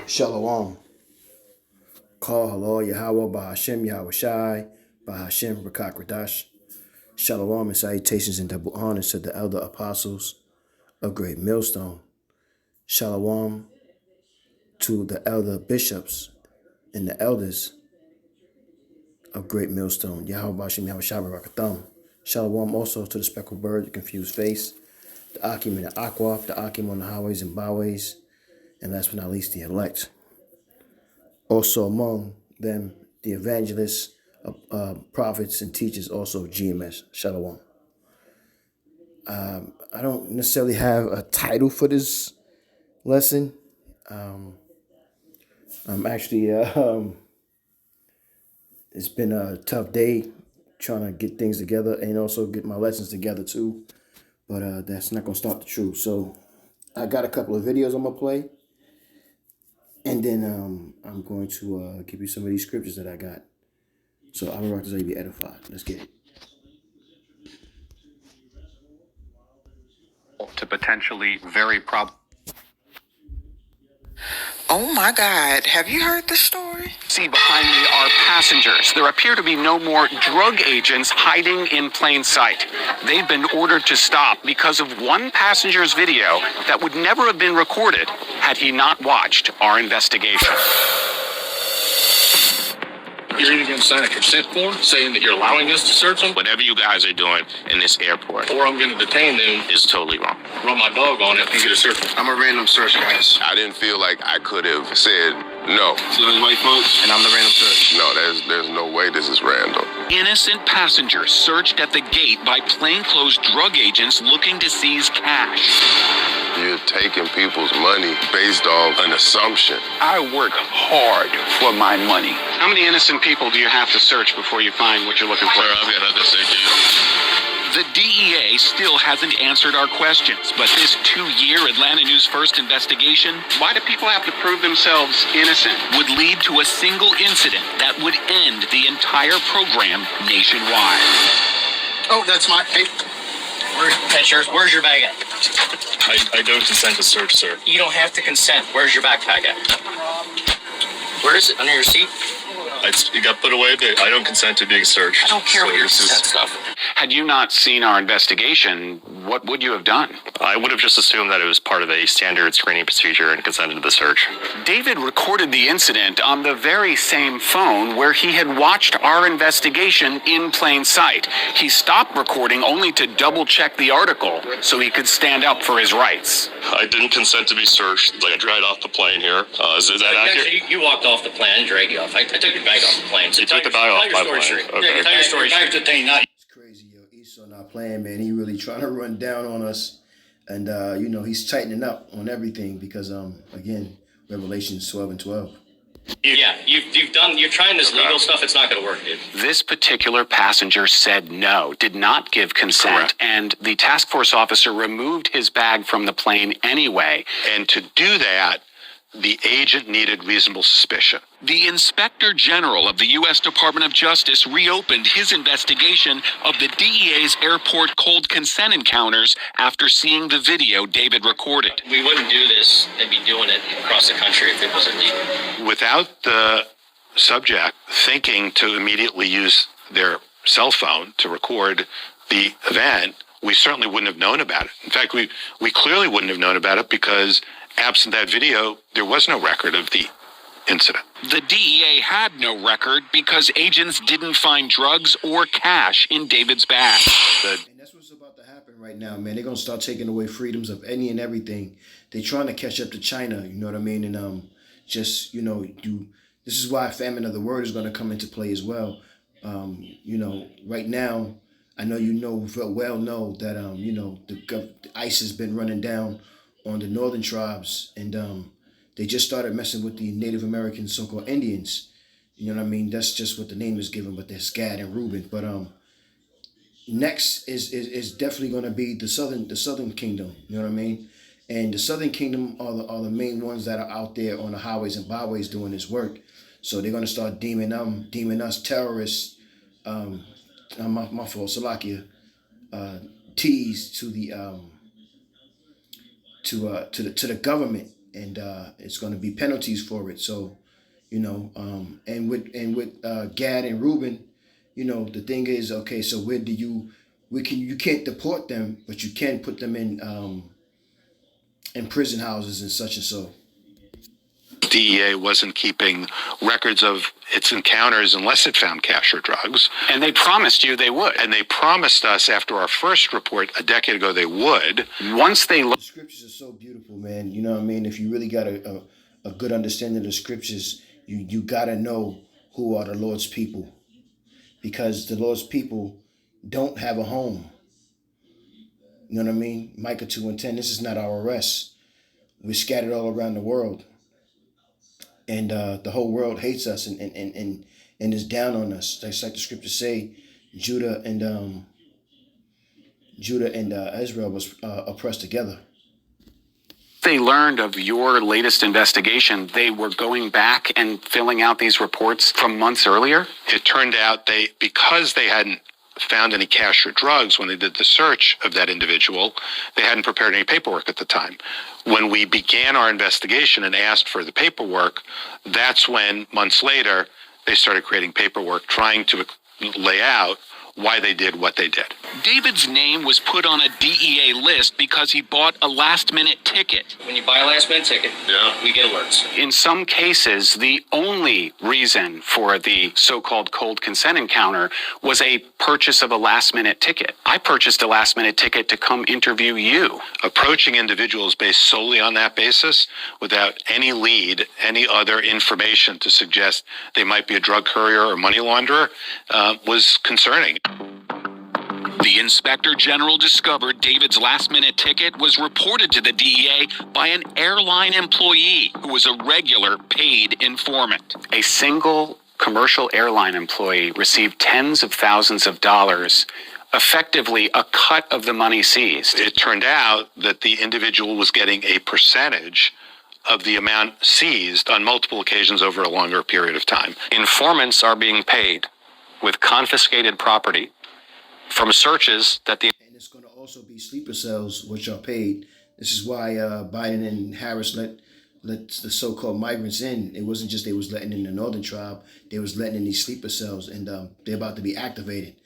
Shalom. Call Halal Yahweh Bahashem Yahweh Shai Bahashem Rakak Radash. Shalom and salutations and double honors to the elder apostles of Great Millstone. Shalom to the elder bishops and the elders of Great Millstone. Yahweh Bahashem Yahweh Shai Barakatham. Shalom also to the speckled bird, the confused face, the Akim and the Akwaf, the Akim on the highways and byways, and last but not least, the elect. Also among them, the evangelists, prophets, and teachers, also GMS. Shalom. I don't necessarily have a title for this lesson. I'm actually, it's been a tough day trying to get things together and also get my lessons together too. But that's not going to stop the truth. So I got a couple of videos I'm going to play. And then I'm going to give you some of these scriptures that I got. So I'm about to be edified. Let's get it. To potentially very Oh my God, have you heard the story? See behind me are passengers. There appear to be no more drug agents hiding in plain sight. They've been ordered to stop because of one passenger's video that would never have been recorded had he not watched our investigation. You're either going to sign a consent form saying that you're allowing us to search them. Whatever you guys are doing in this airport Or I'm going to detain them, is totally wrong. run my dog on it, and get a search warrant. I'm a random search, guys. I didn't feel like I could have said no. So those white folks, and I'm the random search. No, there's no way this is random. Innocent passengers searched at the gate by plainclothes drug agents looking to seize cash. You're taking people's money based off an assumption. I work hard for my money. How many innocent people do you have to search before you find what you're looking for? I've got others they do. The DEA still hasn't answered our questions, but this 2-year Atlanta News First investigation, why do people have to prove themselves innocent, would lead to a single incident that would end the entire program nationwide. Oh, that's my. Hey, Where's your bag at? I don't consent to search, sir. You don't have to consent. Where's your backpack at? Where is it? Under your seat? It got put away, but I don't consent to being searched. I don't care what your this is- consent stuff. Had you not seen our investigation, what would you have done? I would have just assumed that it was part of a standard screening procedure and consented to the search. David recorded the incident on the very same phone where he had watched our investigation in plain sight. He stopped recording only to double-check the article so he could stand up for his rights. I didn't consent to be searched. Like, I dried off the plane here. Is that accurate? Actually, you walked off the plane. I didn't drag you off. I took your bag off the plane. So You took the bag off my plane. Okay. Tell your story. It's crazy, yo. Esau not playing, man. He really trying to run down on us. And, he's tightening up on everything because, again, Revelations 12 and 12. You're trying this legal stuff. It's not going to work, dude. This particular passenger said no, did not give consent, Correct. and the task force officer removed his bag from the plane anyway. And to do that, the agent needed reasonable suspicion. The Inspector General of the U.S. Department of Justice reopened his investigation of the DEA's airport cold consent encounters after seeing the video David recorded. We wouldn't do this and be doing it across the country if it was illegal. Without the subject thinking to immediately use their cell phone to record the event, we certainly wouldn't have known about it. In fact, we clearly wouldn't have known about it because absent that video, there was no record of the incident. The DEA had no record because agents didn't find drugs or cash in David's bag. And that's what's about to happen right now, man. They're going to start taking away freedoms of any and everything. They're trying to catch up to China, you know what I mean? And this is why famine of the word is going to come into play as well. Right now, I know well know that, the ICE has been running down on the northern tribes, and they just started messing with the Native American so-called Indians. You know what I mean? That's just what the name is given, but they're Gad and Reuben. But next is definitely going to be the southern kingdom. You know what I mean? And the southern kingdom are the main ones that are out there on the highways and byways doing this work. So they're going to start deeming us terrorists. My fault, Salakia. Tease to the to the government, and it's going to be penalties for it. So, and with Gad and Reuben, the thing is, okay, so you can't deport them, but you can put them in prison houses and such and so. DEA wasn't keeping records of its encounters unless it found cash or drugs. And they promised you they would. And they promised us after our first report a decade ago they would. Once they The scriptures are so beautiful, man. You know what I mean? If you really got a good understanding of the scriptures, you got to know who are the Lord's people. Because the Lord's people don't have a home. You know what I mean? Micah 2:10, this is not our rest. We're scattered all around the world. And the whole world hates us and is down on us. That's like the scriptures say, Judah and Israel was oppressed together. they learned of your latest investigation, they were going back and filling out these reports from months earlier? It turned out because they hadn't found any cash or drugs when they did the search of that individual, they hadn't prepared any paperwork at the time. When we began our investigation and asked for the paperwork, that's when, months later, they started creating paperwork trying to lay out why they did what they did. David's name was put on a DEA list because he bought a last-minute ticket. When you buy a last minute ticket, we get alerts. In some cases, the only reason for the so-called cold consent encounter was a purchase of a last-minute ticket. I purchased a last-minute ticket to come interview you. Approaching individuals based solely on that basis, without any lead, any other information to suggest they might be a drug courier or money launderer, was concerning. The Inspector General discovered David's last-minute ticket was reported to the DEA by an airline employee who was a regular paid informant. A single commercial airline employee received tens of thousands of dollars, effectively a cut of the money seized. It turned out that the individual was getting a percentage of the amount seized on multiple occasions over a longer period of time. Informants are being paid with confiscated property from searches that the... And it's going to also be sleeper cells, which are paid. This is why Biden and Harris let the so-called migrants in. It wasn't just they was letting in the northern tribe. They was letting in these sleeper cells, and they're about to be activated.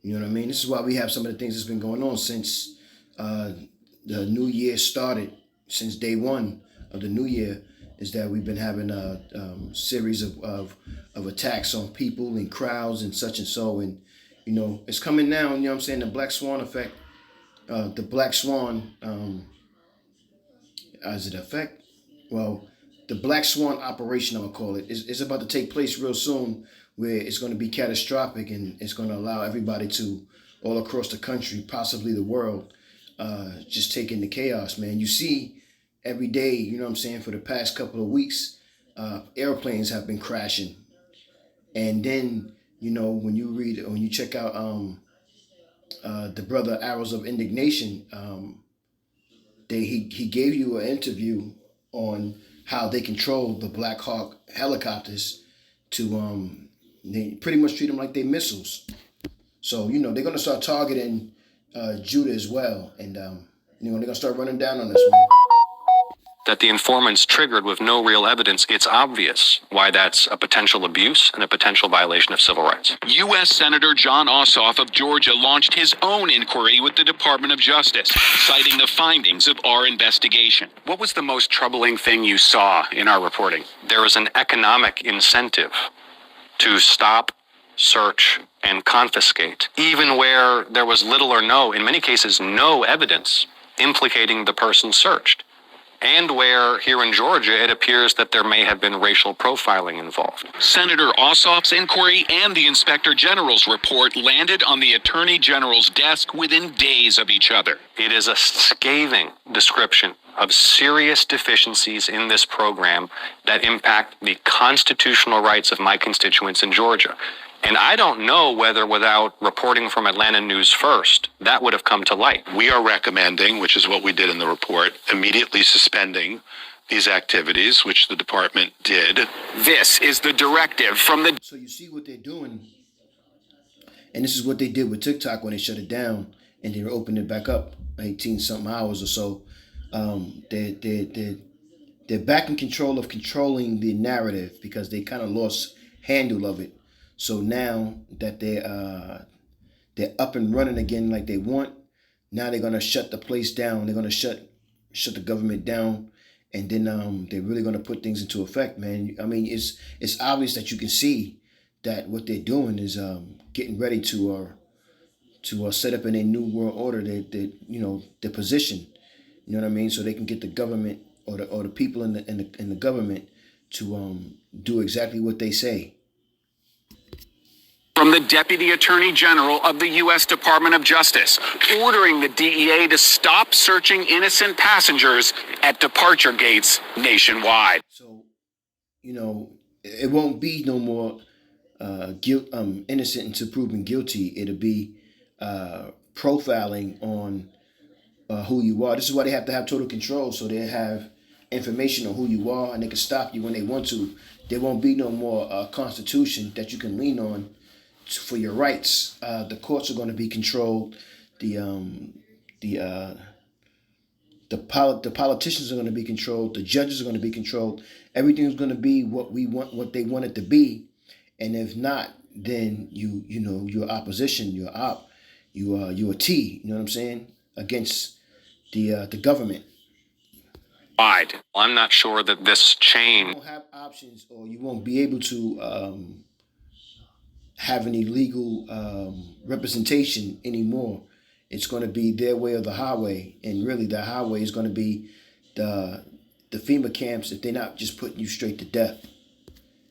You know what I mean? This is why we have some of the things that's been going on since the new year started, since day one of the new year, is that we've been having a series of attacks on people and crowds and such and so. And, you know, it's coming now, you know what I'm saying? The Black Swan effect, the Black Swan, as it affect? Well, the Black Swan operation, I'm going to call it, is about to take place real soon, where it's going to be catastrophic and it's going to allow everybody to, all across the country, possibly the world, just take in the chaos, man. You see every day, you know what I'm saying, for the past couple of weeks, airplanes have been crashing. And then, you know, when you check out the brother Arrows of Indignation, he gave you an interview on how they control the Black Hawk helicopters to they pretty much treat them like they missiles. So, you know, they're gonna start targeting Judah as well, and you know, they're gonna start running down on us, man. that the informants triggered with no real evidence, it's obvious why that's a potential abuse and a potential violation of civil rights. U.S. Senator John Ossoff of Georgia launched his own inquiry with the Department of Justice, citing the findings of our investigation. What was the most troubling thing you saw in our reporting? There is an economic incentive to stop, search, and confiscate, even where there was little or no, in many cases, no evidence implicating the person searched. And where, here in Georgia, it appears that there may have been racial profiling involved. Senator Ossoff's inquiry and the Inspector General's report landed on the Attorney General's desk within days of each other. It is a scathing description of serious deficiencies in this program that impact the constitutional rights of my constituents in Georgia. And I don't know whether without reporting from Atlanta News First, that would have come to light. We are recommending, which is what we did in the report, immediately suspending these activities, which the department did. This is the directive from the... So you see what they're doing, and this is what they did with TikTok when they shut it down and they opened it back up 18 something hours or so. They're they're back in control of controlling the narrative because they kind of lost handle of it. So now that they're up and running again like they want, now they're gonna shut the place down. They're gonna shut the government down, and then they're really gonna put things into effect, man. I mean, it's obvious that you can see that what they're doing is getting ready to set up in a new world order. Their position. You know what I mean? So they can get the government or the people in the government to do exactly what they say. From the Deputy Attorney General of the U.S. Department of Justice, ordering the DEA to stop searching innocent passengers at departure gates nationwide. So, it won't be no more innocent until proven guilty. It'll be profiling on who you are. This is why they have to have total control, so they have information on who you are, and they can stop you when they want to. There won't be no more constitution that you can lean on for your rights. The courts are going to be controlled. The politicians are going to be controlled. The judges are going to be controlled. Everything's going to be what we want, what they want it to be. And if not, then you're opposition. You're a T. You know what I'm saying? Against the government. I'm not sure that this change. You won't have options, or you won't be able to have any legal representation anymore. It's going to be their way or the highway, and really the highway is going to be the FEMA camps if they're not just putting you straight to death.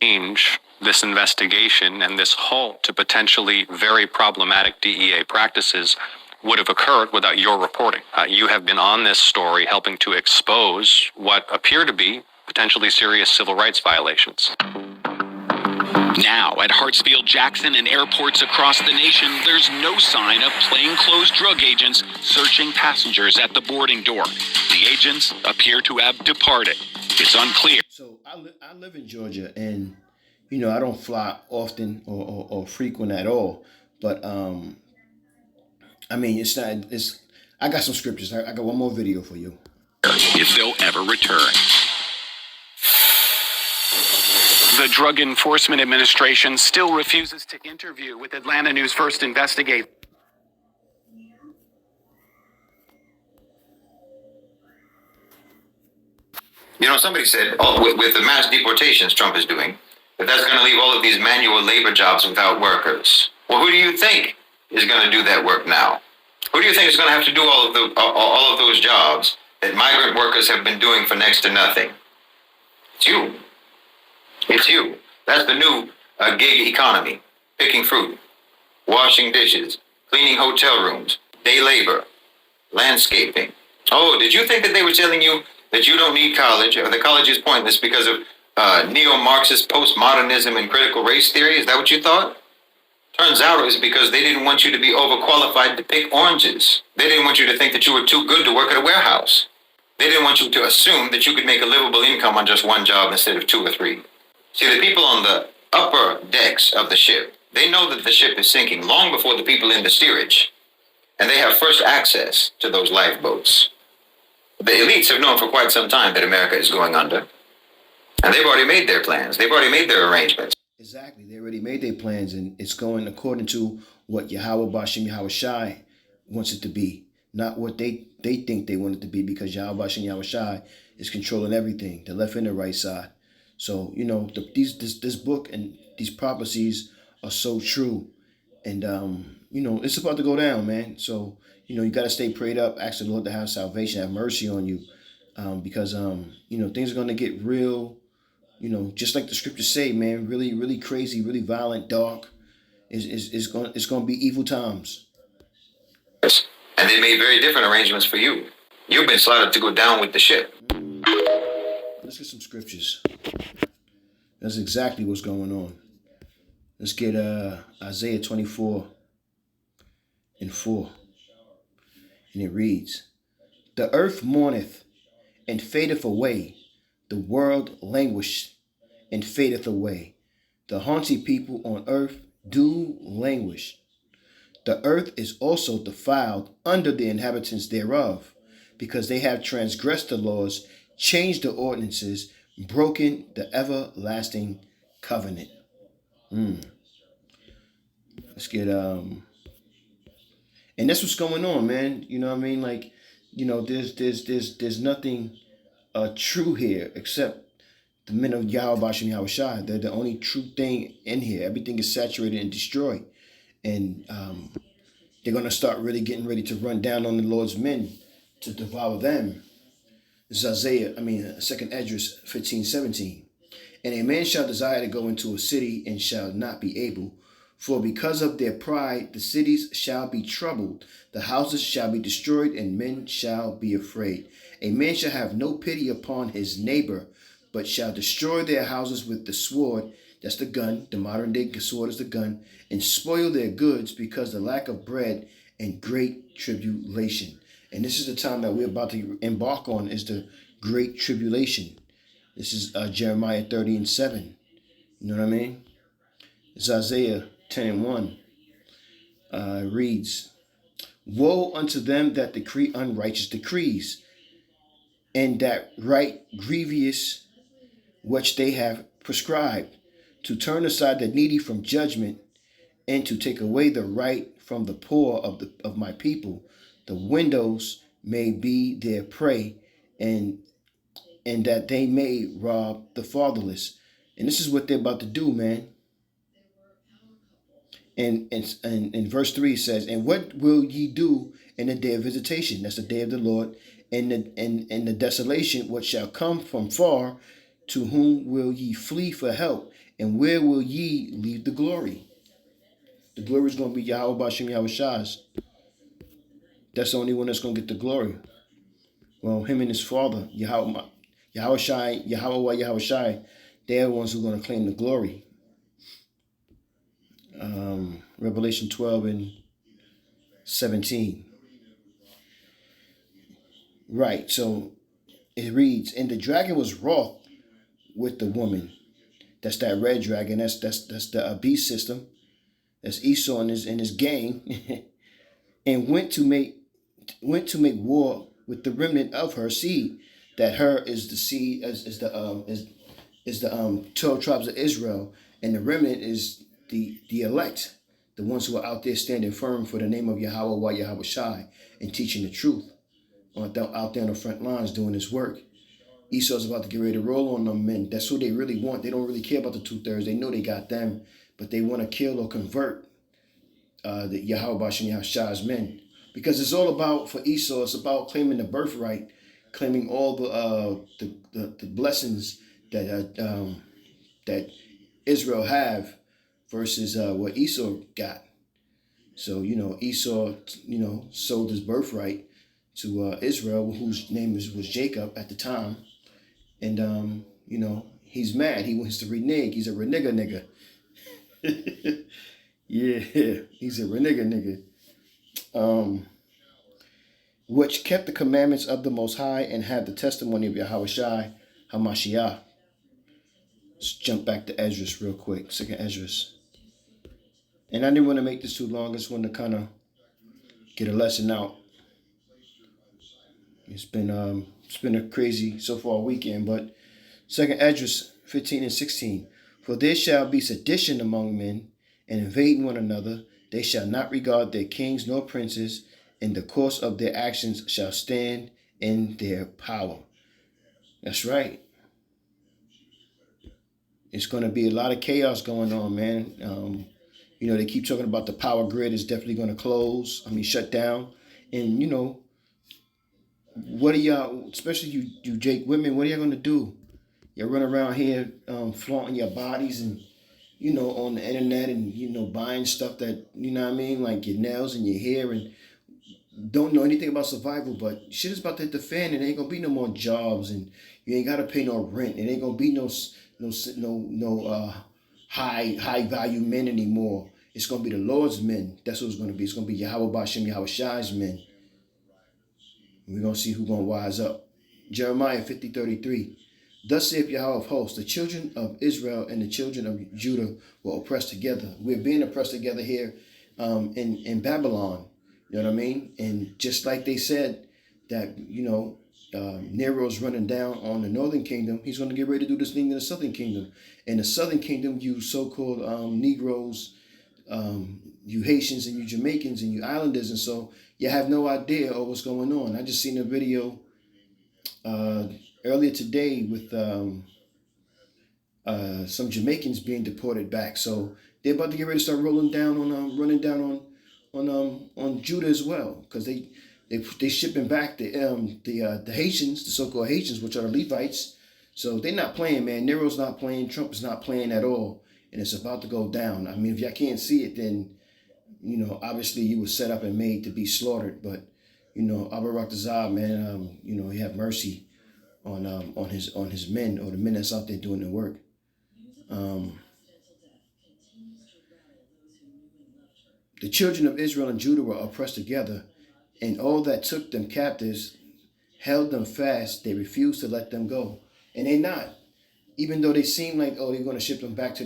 Change this investigation and this halt to potentially very problematic DEA practices would have occurred without your reporting. You have been on this story helping to expose what appear to be potentially serious civil rights violations. Now, at Hartsfield Jackson and airports across the nation, there's no sign of plainclothes drug agents searching passengers at the boarding door. The agents appear to have departed. It's unclear. So I live in Georgia, and I don't fly often or frequent at all. But I mean, it's not. I got some scriptures. I got one more video for you. If they'll ever return. The Drug Enforcement Administration still refuses to interview with Atlanta News First Investigate. Somebody said, with the mass deportations Trump is doing, that's going to leave all of these manual labor jobs without workers. Well, who do you think is going to do that work now? Who do you think is going to have to do all of those jobs that migrant workers have been doing for next to nothing? It's you. It's you. That's the new gig economy. Picking fruit, washing dishes, cleaning hotel rooms, day labor, landscaping. Oh, did you think that they were telling you that you don't need college, or the college is pointless because of neo-Marxist postmodernism and critical race theory? Is that what you thought? Turns out it was because they didn't want you to be overqualified to pick oranges. They didn't want you to think that you were too good to work at a warehouse. They didn't want you to assume that you could make a livable income on just one job instead of 2 or 3. See, the people on the upper decks of the ship, they know that the ship is sinking long before the people in the steerage. And they have first access to those lifeboats. The elites have known for quite some time that America is going under. And they've already made their plans. They've already made their arrangements. Exactly. They already made their plans, and it's going according to what Yahweh Bashem Yahweh Shai wants it to be, not what they think they want it to be, because Yahweh Bashem Yahweh Shai is controlling everything, the left and the right side. So, this book and these prophecies are so true. And, it's about to go down, man. So, you got to stay prayed up, ask the Lord to have salvation, have mercy on you, because, things are going to get real. Just like the scriptures say, man, really, really crazy, really violent, dark. It's going to be evil times. Yes. And they made very different arrangements for you. You've been slotted to go down with the ship. Let's get some scriptures. That's exactly what's going on. Let's get Isaiah 24:4. And it reads, "The earth mourneth and fadeth away. The world languisheth and fadeth away. The haughty people on earth do languish. The earth is also defiled under the inhabitants thereof, because they have transgressed the laws, changed the ordinances, broken the everlasting covenant. Let's get and that's what's going on, man. You know what I mean? Like, there's nothing true here except the men of Yahweh Bashem Yahweh Shai. They're the only true thing in here. Everything is saturated and destroyed. And they're going to start really getting ready to run down on the Lord's men to devour them. This is Isaiah, 2nd Esdras 15:17. And a man shall desire to go into a city and shall not be able. For because of their pride, the cities shall be troubled, the houses shall be destroyed, and men shall be afraid. A man shall have no pity upon his neighbor, but shall destroy their houses with the sword. That's the gun. The modern day sword is the gun. And spoil their goods because the lack of bread and great tribulation. And this is the time that we're about to embark on, is the great tribulation. This is Jeremiah 30:7. You know what I mean? It's Isaiah 10:1. It reads, Woe unto them that decree unrighteous decrees, and that write grievous which they have prescribed, to turn aside the needy from judgment, and to take away the right from the poor of my people. The windows may be their prey, and that they may rob the fatherless. And this is what they're about to do, man. And in verse 3 says, And what will ye do in the day of visitation? That's the day of the Lord. And the desolation which shall come from far. To whom will ye flee for help? And where will ye leave the glory? The glory is going to be Yahweh Bashem Yahweh Shai's. That's the only one that's going to get the glory. Well, him and his father, Yahweh Shai, Yahweh Shai, they're the ones who are going to claim the glory. Revelation 12:17. Right, so it reads, And the dragon was wroth with the woman. That's that red dragon. That's the beast system. That's Esau and his gang, and went to make war with the remnant of her seed. That her is the seed is the 12 tribes of Israel, and the remnant is the elect, the ones who are out there standing firm for the name of Yahweh Yahweh Shai and teaching the truth, out there on the front lines doing his work. Esau's about to get ready to roll on them men. That's who they really want. They don't really care about the 2/3. They know they got them, but they want to kill or convert the Yahweh Bashem Yahweh Shai's men. Because it's all about, for Esau, it's about claiming the birthright, claiming all the blessings that Israel have versus what Esau got. So, Esau, sold his birthright to Israel, whose name was Jacob at the time. And, he's mad. He wants to renege. He's a renegger nigga. Yeah, he's a renegger nigga. Which kept the commandments of the Most High and had the testimony of Yahweh Shai HaMashiach. Let's jump back to Esdras real quick. 2nd Esdras. And I didn't want to make this too long. I just wanted to kind of get a lesson out. It's been a crazy so far weekend, but 2nd Esdras 15:16. For there shall be sedition among men, and invading one another. They shall not regard their kings nor princes, and the course of their actions shall stand in their power. That's right. It's going to be a lot of chaos going on, man. They keep talking about the power grid is definitely going to shut down. And, what are y'all, especially you Jake women, what are y'all going to do? You run around here flaunting your bodies and, on the internet and, buying stuff that, like your nails and your hair, and don't know anything about survival, but shit is about to hit the fan, and there ain't going to be no more jobs, and you ain't got to pay no rent. It ain't going to be no high value men anymore. It's going to be the Lord's men. That's what it's going to be. It's going to be Yahweh Bashem Yahweh Shai's men. We're going to see who's going to wise up. Jeremiah 50:33. Thus saith Yahweh of hosts, the children of Israel and the children of Judah were oppressed together. We're being oppressed together here in Babylon. You know what I mean? And just like they said that, Nero's running down on the northern kingdom, he's going to get ready to do this thing in the southern kingdom. In the southern kingdom, you so-called Negroes, you Haitians and you Jamaicans and you Islanders, and so you have no idea of what's going on. I just seen a video earlier today with some Jamaicans being deported back. So they're about to get ready to start rolling down on running down on Judah as well, because they shipping back the Haitians, the so-called Haitians, which are the Levites. So they're not playing, man. Nero's not playing. Trump is not playing at all, and it's about to go down. I mean, if y'all can't see it, then obviously you were set up and made to be slaughtered. But Abba Raktazah, man, he have mercy on his men, or the men that's out there doing the work. The children of Israel and Judah were oppressed together, and all that took them captives held them fast. They refused to let them go, and they not. Even though they seem like, oh, they're going to ship them back to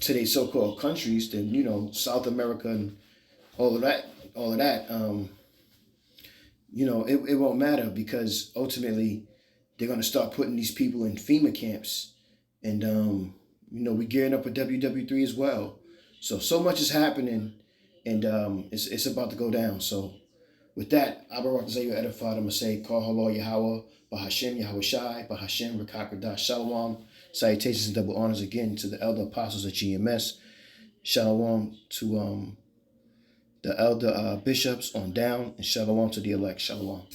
their so-called countries, then South America and all of that. It won't matter, because ultimately they're going to start putting these people in FEMA camps, and we're gearing up for WW3 as well. So much is happening, and it's about to go down. So with that, Abba Raktazah edified. I'm going to say, Kal Halal Yahweh, Bahashem Yahweh Shai, Bahashem Rakakradash Shalom. Salutations and double honors again to the elder apostles at GMS. Shalom to the elder bishops on down, and shalom to the elect. Shalom.